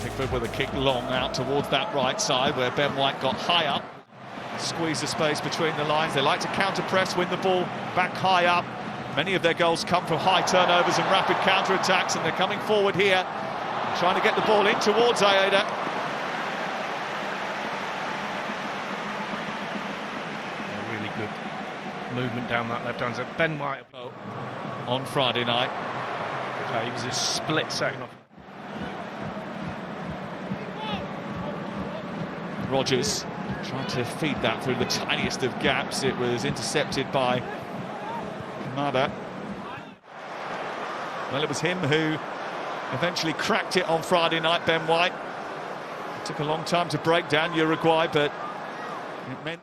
Pickford with a kick long out towards that right side where Ben White got high up. Squeeze the space between the lines. They like to counter-press, win the ball back high up. Many of their goals come from high turnovers and rapid counter-attacks, and they're coming forward here, trying to get the ball in towards Aida. A really good movement down that left-hand side. Ben White on Friday night. He was a split second off. Rodgers trying to feed that through the tiniest of gaps. It was intercepted by Kamada. Well, it was him who eventually cracked it on Friday night, Ben White. It took a long time to break down Uruguay, but it meant...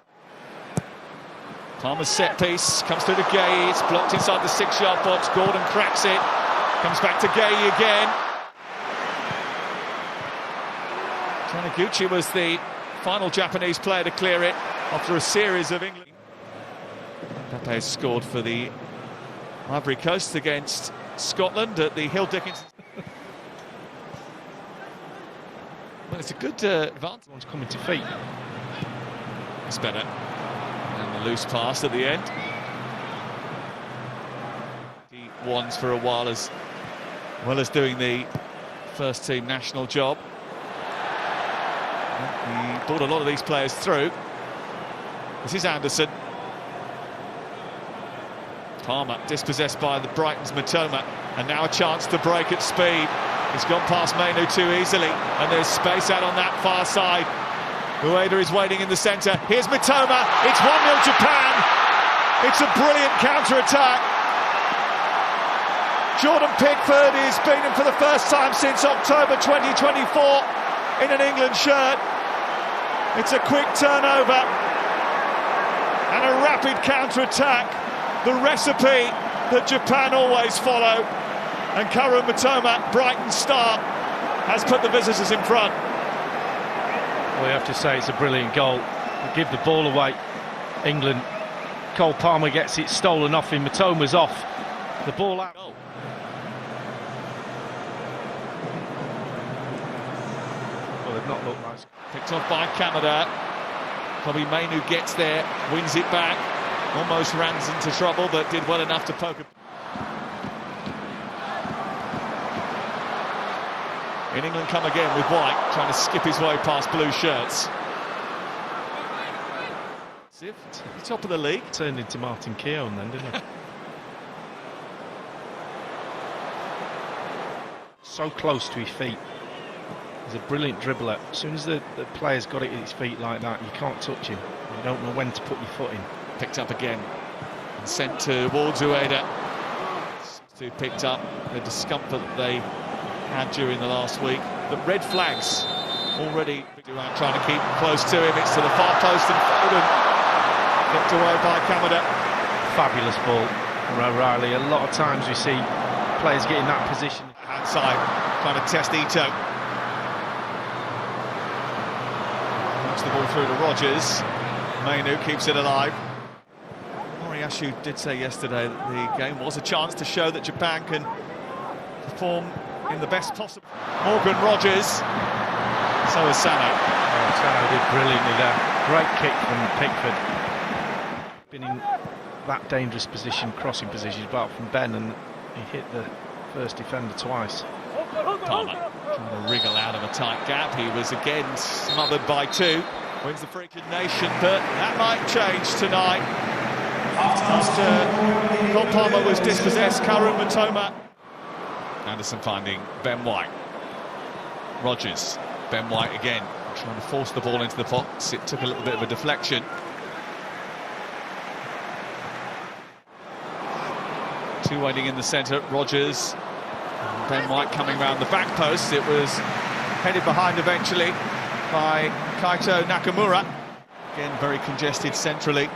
Palmer's set piece comes through to Gay. It's blocked inside the 6-yard box. Gordon cracks it. Comes back to Gay again. Taniguchi was the final Japanese player to clear it after a series of England. Pepe has scored for the Ivory Coast against Scotland at the Hill Dickinson. Well, it's a good advance. One's coming to feet. It's better. And the loose pass at the end. He won for a while as well as doing the first team national job. He brought a lot of these players through. This is Anderson. Palmer dispossessed by the Brighton's Matoma, and now a chance to break at speed. He's gone past Mainu too easily, and there's space out on that far side. Ueda is waiting in the centre. Here's Matoma. It's 1-0 Japan. It's a brilliant counter-attack. Jordan Pickford is beaten for the first time since October 2024. In an England shirt. It's a quick turnover and a rapid counter-attack, the recipe that Japan always follow, and Karu Matoma, Brighton star, has put the visitors in front. Well, you have to say it's a brilliant goal. They give the ball away, England. Cole Palmer gets it stolen off him, Matoma's off, the ball out. Not look nice. Picked off by Kamada. Probably Mainu gets there, wins it back, almost runs into trouble, but did well enough to poke it. In England come again with White, trying to skip his way past blue shirts. Top of the league. Turned into Martin Keown then, didn't it? So close to his feet. He's a brilliant dribbler. As soon as the player's got it at his feet like that, you can't touch him. You don't know when to put your foot in. Picked up again and sent towards Ueda. Who picked up the discomfort that they had during the last week. The red flags already trying to keep close to him. It's to the far post and Foden. Kicked away by Kamada. Fabulous ball from O'Reilly. A lot of times we see players get in that position. Hand side, trying to test Ito. The ball through to Rodgers. Mainu keeps it alive. Moriyasu did say yesterday that the game was a chance to show that Japan can perform in the best possible. Morgan Rodgers. So is Sano. Oh, Sano did brilliantly there. Great kick from Pickford. Been in that dangerous position, crossing position, apart from Ben, and he hit the first defender twice. Palmer trying to wriggle out of a tight gap. He was again smothered by two. Wins the freaking nation, but that might change tonight. After Cole Palmer was dispossessed, Karu Matoma. Anderson finding Ben White. Rodgers. Ben White again, trying to force the ball into the box. It took a little bit of a deflection. Two waiting in the centre. Rodgers. Ben White coming round the back post. It was headed behind eventually by Kaito Nakamura. Again, very congested centrally.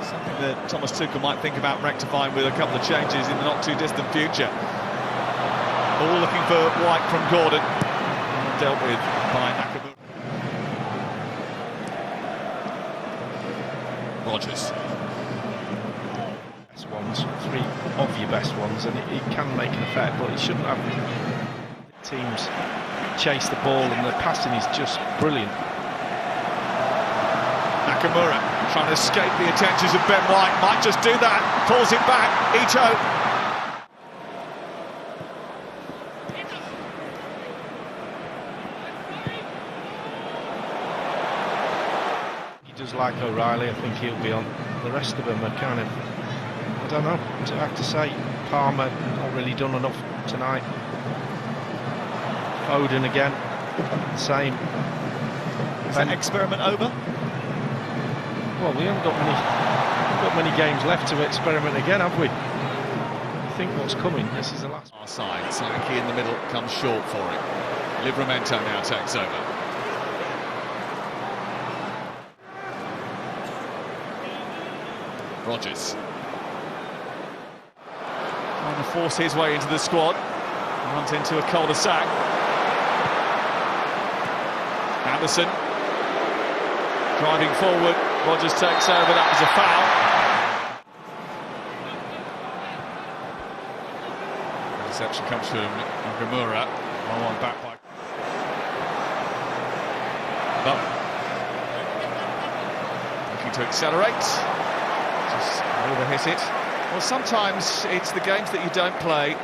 Something that Thomas Tuchel might think about rectifying with a couple of changes in the not too distant future. All looking for White from Gordon. Dealt with by Nakamura. Rodgers. Ones three of your best ones, and it can make an effect, but it shouldn't have. Teams chase the ball, and the passing is just brilliant. Nakamura trying to escape the attentions of Ben White, might just do that, pulls it back, Ito. He does like O'Reilly, I think he'll be on. The rest of them are kind of, I don't know, I have to say, Palmer not really done enough tonight. Foden again, same. Is that experiment over? Well, we haven't got many games left to experiment again, have we? I think what's coming, this is the last. Our side, Sanki in the middle, comes short for it. Livramento now takes over. Rodgers trying to force his way into the squad. Runs into a cul-de-sac. Anderson driving forward. Rodgers takes over. That was a foul. Interception comes from Nakamura. 1-1 back by. But looking to accelerate. Just overhit it. Well, sometimes it's the games that you don't play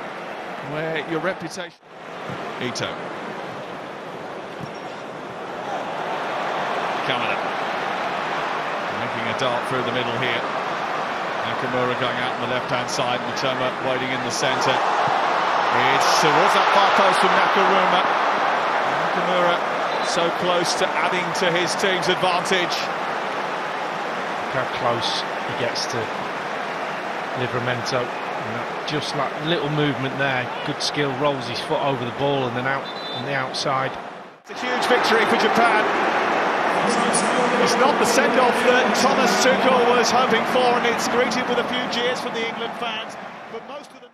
where your reputation. Ito. Kamada. Making a dart through the middle here. Nakamura going out on the left-hand side. Matoma waiting in the centre. It's towards that far post from Nakamura. Nakamura so close to adding to his team's advantage. Look how close he gets to Livramento. Just that little movement there, good skill, rolls his foot over the ball and then out on the outside. It's a huge victory for Japan. It's not the send-off that Thomas Tuchel was hoping for, and it's greeted with a few cheers from the England fans, but most of the